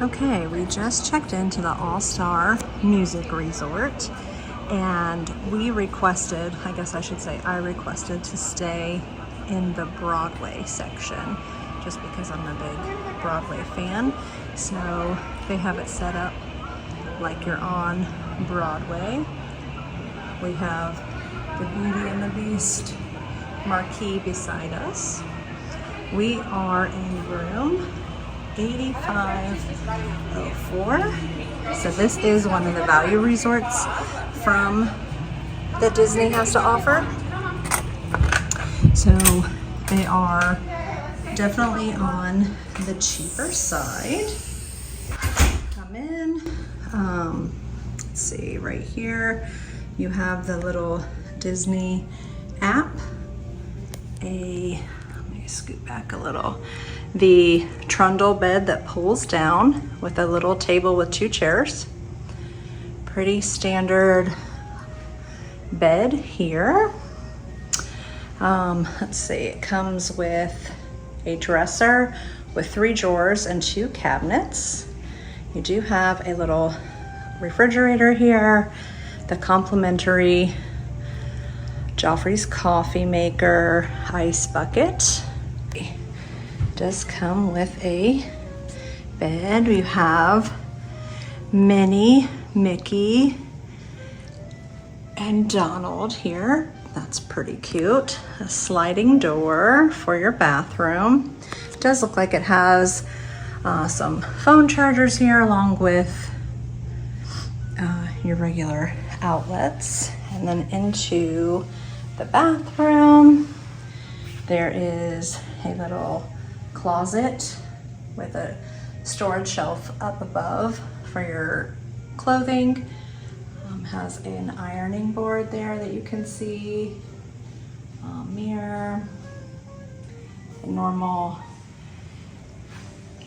Okay, we just checked into the All-Star Music Resort and we requested, I guess I should say I requested to stay in the Broadway section just because I'm a big Broadway fan. So they have it set up like you're on Broadway. We have the Beauty and the Beast marquee beside us. We are in room 8504. So this is one of the value resorts from that Disney has to offer. So they are definitely on the cheaper side. Come in. Let's see, right here you have the little Disney app. Let me scoot back a little. The trundle bed that pulls down with a little table with 2 chairs. Pretty standard bed here. Let's see, it comes with a dresser with 3 drawers and 2 cabinets. You do have a little refrigerator here, the complimentary Joffrey's coffee maker, ice bucket. It does come with a bed. We have Minnie, Mickey, and Donald here. That's pretty cute. A sliding door for your bathroom. It does look like it has some phone chargers here along with your regular outlets. And then into the bathroom, there is a little closet with a storage shelf up above for your clothing. Has an ironing board there that you can see, mirror, a normal,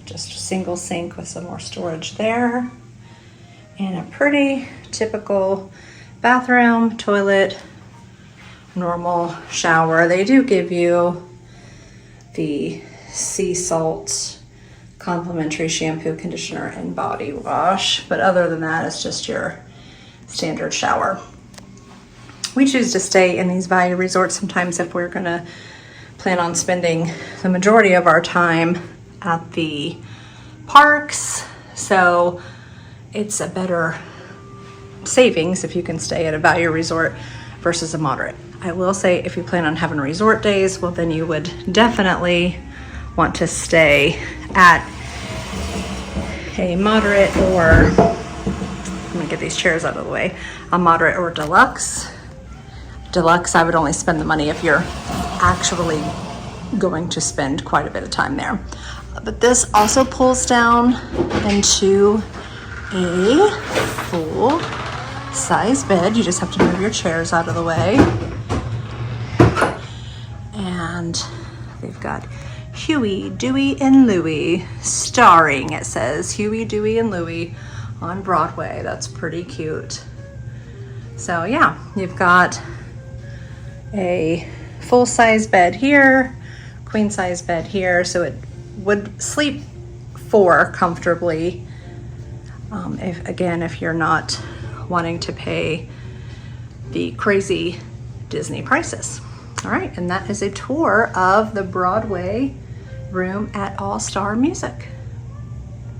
just single sink with some more storage there, and a pretty typical bathroom, toilet, normal shower. They do give you the sea salt complimentary shampoo, conditioner, and body wash, but other than that, it's just your standard shower. We choose to stay in these value resorts sometimes if we're gonna plan on spending the majority of our time at the parks. So it's a better savings if you can stay at a value resort versus a moderate. I will say if you plan on having resort days, well then you would definitely want to stay at a moderate or, I'm gonna get these chairs out of the way, a moderate or deluxe. Deluxe, I would only spend the money if you're actually going to spend quite a bit of time there. But this also pulls down into a full size bed. You just have to move your chairs out of the way. And they've got Huey, Dewey, and Louie starring, it says, Huey, Dewey, and Louie on Broadway. That's pretty cute. So yeah, you've got a full-size bed here, queen-size bed here, so it would sleep 4 comfortably. If you're not wanting to pay the crazy Disney prices. All right, and that is a tour of the Broadway room at All-Star Music.